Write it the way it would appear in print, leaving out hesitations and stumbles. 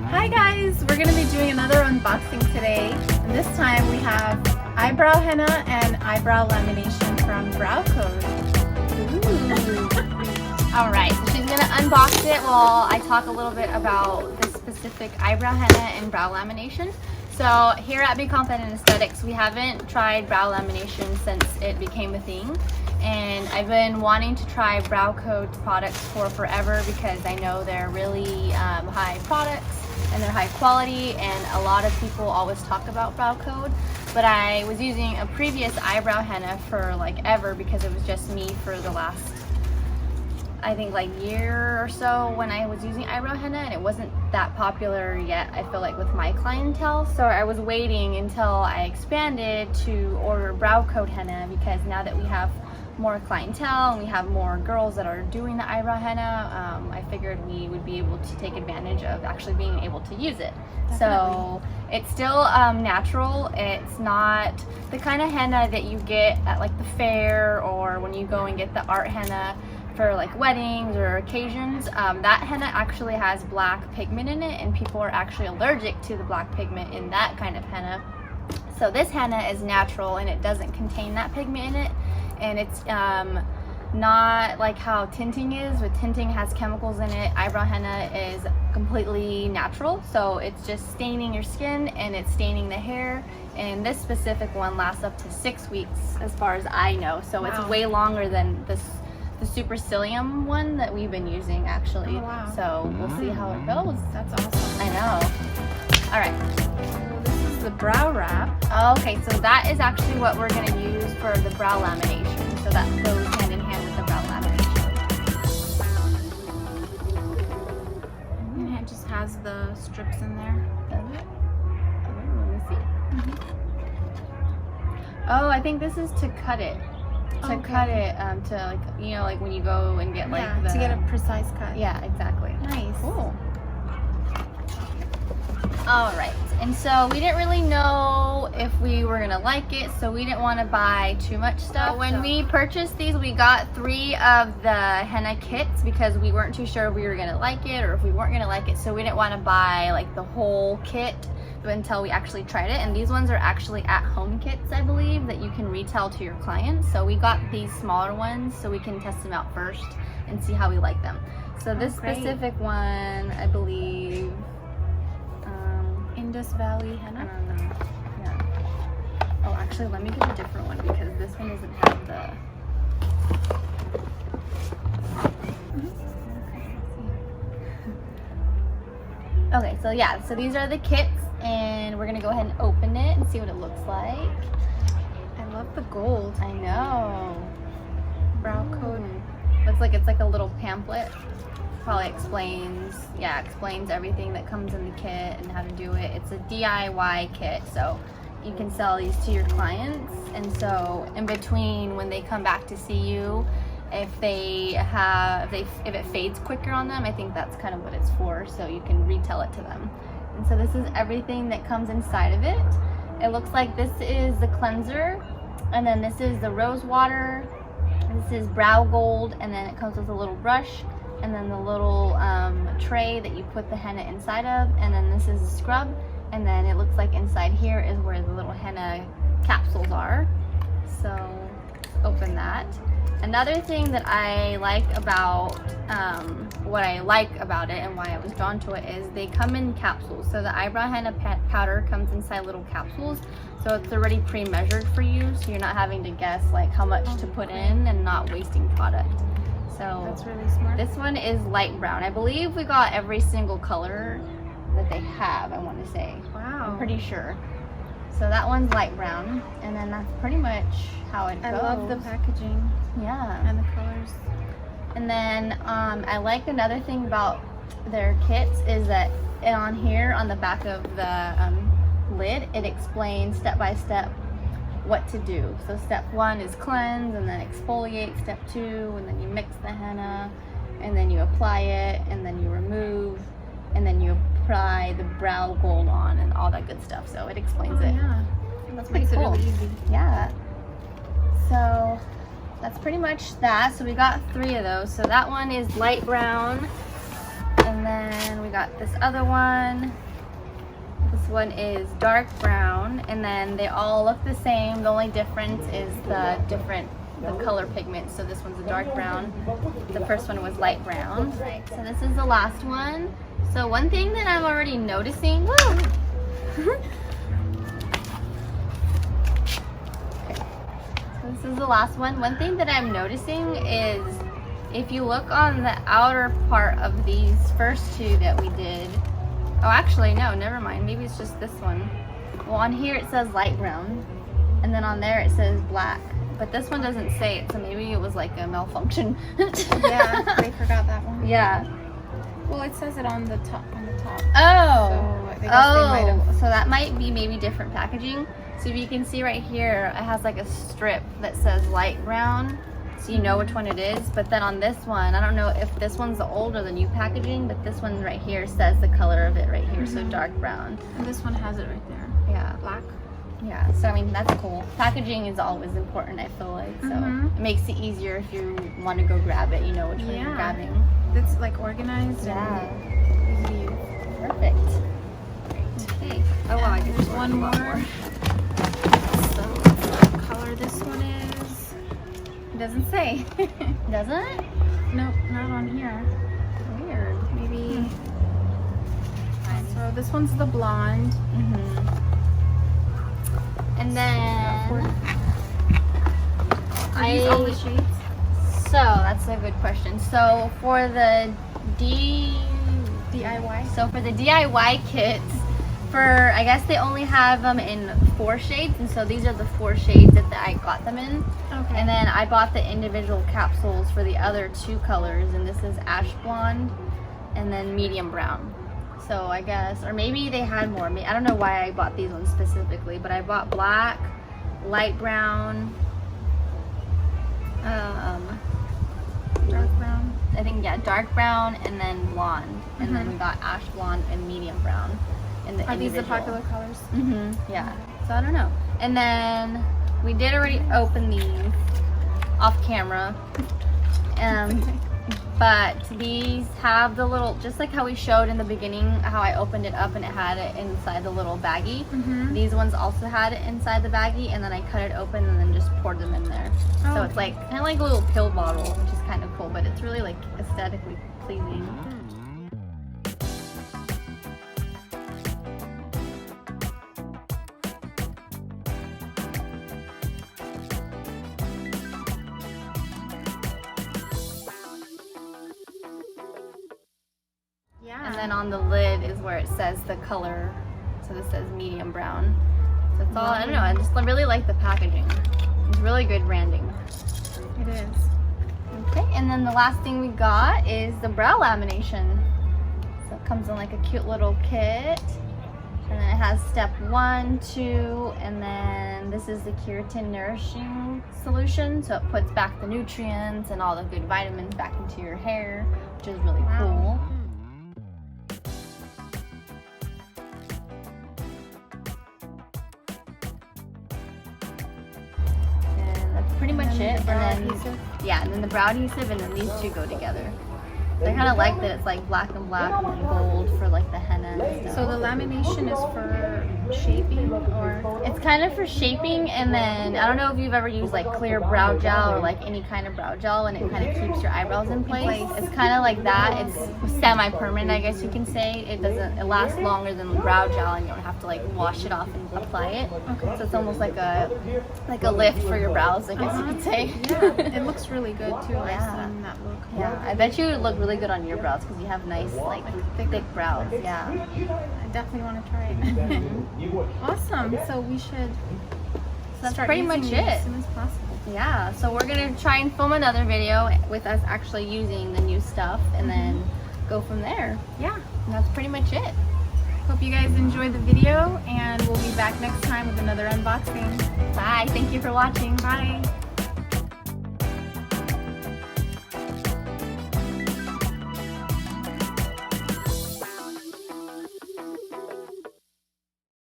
Hi guys, we're going to be doing another unboxing today, and this time we have Eyebrow Henna and Eyebrow Lamination from Brow Code. Alright, so she's going to unbox it while I talk a little bit about the specific Eyebrow Henna and Brow Lamination. So here at Be Confident Aesthetics, we haven't tried brow lamination since it became a thing. And I've been wanting to try Brow Code products for forever because I know they're really high products and they're high quality, and a lot of people always talk about Brow Code. But I was using a previous eyebrow henna for like ever because it was just me for the last, I think, like year or so when I was using eyebrow henna, and it wasn't that popular yet, I feel like, with my clientele. So I was waiting until I expanded to order Brow Code henna, because now that we have more clientele and we have more girls that are doing the eyebrow henna, I figured we would be able to take advantage of actually being able to use it. Definitely. So it's still natural. It's not the kind of henna that you get at like the fair or when you go and get the art henna for like weddings or occasions. That henna actually has black pigment in it, and people are actually allergic to the black pigment in that kind of henna. So this henna is natural and it doesn't contain that pigment in it. And it's not like how tinting is. With tinting has chemicals in it, eyebrow henna is completely natural. So it's just staining your skin and it's staining the hair. And this specific one lasts up to 6 weeks as far as I know. So wow. It's way longer than the supercilium one that we've been using actually. Oh, wow. So we'll see how it goes. That's awesome. I know. All right. This is the brow wrap. Okay, so that is actually what we're going to use for the brow lamination. So that goes hand in hand with the brow lamination. And it just has the strips in there. Does it? Oh, let me see. Oh, I think this is to cut it. To cut it, to like, you know, like when you go and get like to get a precise cut. Yeah, exactly. Nice. Cool. All right, and so we didn't really know if we were gonna like it, so we didn't want to buy too much stuff. When we purchased these, we got 3 of the henna kits because we weren't too sure if we were gonna like it or if we weren't gonna like it, so we didn't want to buy like the whole kit until we actually tried it. And these ones are actually at-home kits, I believe, that you can retail to your clients. So we got these smaller ones so we can test them out first and see how we like them. So this specific one, I believe, Indus Valley henna? I don't know. Yeah. Oh, actually, let me get a different one because this one doesn't have the... Okay, so yeah, so these are the kits, and we're gonna go ahead and open it and see what it looks like. I love the gold. I know. Brow Code. Looks like it's like a little pamphlet. Probably explains everything that comes in the kit and how to do it. It's a DIY kit, so you can sell these to your clients. And so in between, when they come back to see you, if it fades quicker on them, I think that's kind of what it's for, so you can retell it to them. And so this is everything that comes inside of it. It looks like this is the cleanser, and then this is the rose water, this is brow gold, and then it comes with a little brush, and then the little tray that you put the henna inside of, and then this is a scrub, and then it looks like inside here is where the little henna capsules are. So open that. Another thing that I like about what I like about it and why I was drawn to it is they come in capsules. So the eyebrow henna powder comes inside little capsules, so it's already pre-measured for you, so you're not having to guess like how much to put in and not wasting product. So that's really smart. This one is light brown. I believe we got every single color that they have, I want to say. Wow. I'm pretty sure. So that one's light brown, and then that's pretty much how it goes. I love the packaging. Yeah. And the colors. And then I like another thing about their kits is that on here, on the back of the lid, it explains step by step what to do. So step 1 is cleanse, and then exfoliate, step 2, and then you mix the henna, and then you apply it, and then you remove, and then you apply the brow gold on and all that good stuff. So it explains it. Yeah. That's pretty cool. Makes it really easy. Yeah. So that's pretty much that. So we got 3 of those. So that one is light brown. And then we got this other one. This one is dark brown, and then they all look the same. The only difference is the color pigment. So this one's a dark brown. The first one was light brown. Right. So this is the last one. So one thing that I'm already noticing. Woo! Okay. So this is the last one. One thing that I'm noticing is if you look on the outer part of these first two that we did. Oh, actually, no, never mind. Maybe it's just this one. Well, on here it says light brown, and then on there it says black. But this one doesn't say it, so maybe it was like a malfunction. Yeah, they forgot that one. Yeah. Well, it says it on the top. Oh. So I guess they might have. So that might be maybe different packaging. So if you can see right here, it has like a strip that says light brown, so you know which one it is. But then on this one, I don't know if this one's the old or the new packaging, but this one right here says the color of it right here, so dark brown. And this one has it right there. Yeah. Black. Yeah, so I mean, that's cool. Packaging is always important, I feel like. So it makes it easier if you want to go grab it, you know which one you're grabbing. It's like organized. Yeah. And easy to use. Perfect. Okay. Oh, wow, I guess There's one more. So, what color this one is? It doesn't say. Doesn't it? Nope, not on here. Weird. Maybe. So this one's the blonde. And then all the shades. So that's a good question. So for the DIY. So for the DIY kits, I guess they only have them in 4 shades, and so these are the 4 shades that I got them in. Okay. And then I bought the individual capsules for the other 2 colors, and this is ash blonde and then medium brown. So I guess, or maybe they had more. I don't know why I bought these ones specifically, but I bought black, light brown, dark brown. I think, yeah, dark brown, and then blonde. And then we got ash blonde and medium brown. Are these the popular colors? Yeah. So I don't know. And then we did already open these off camera. But these have the little, just like how we showed in the beginning, how I opened it up and it had it inside the little baggie. These ones also had it inside the baggie, and then I cut it open and then just poured them in there. So it's like kind of like a little pill bottle, which is kind of cool, but it's really like aesthetically pleasing. And then on the lid is where it says the color. So this says medium brown. So it's all, I don't know, I just really like the packaging. It's really good branding. It is. Okay, and then the last thing we got is the brow lamination. So it comes in like a cute little kit. And then it has step 1, 2, and then this is the keratin nourishing solution. So it puts back the nutrients and all the good vitamins back into your hair, which is really cool. Pretty much it, and then yeah, and then the brow adhesive, and then these 2 go together. I kind of like that it's like black and black and gold for like the henna and stuff. So the lamination is for shaping, or it's kind of for shaping, and then I don't know if you've ever used like clear brow gel or like any kind of brow gel, and it kind of keeps your eyebrows in place. It's kind of like that. It's semi-permanent, I guess you can say. It lasts longer than brow gel, and you don't have to like wash it off and apply it. So it's almost like a lift for your brows, I guess you could say. Yeah, it looks really good too. I've seen that look. Yeah, I bet you it would look really good on your brows because you have nice like thick brows. Yeah, I definitely want to try it. Awesome. So we should. So that's pretty much it. As soon as possible. Yeah. So we're gonna try and film another video with us actually using the new stuff, and then go from there. Yeah. And that's pretty much it. Hope you guys enjoyed the video, and we'll be back next time with another unboxing. Bye. Thank you for watching. Bye.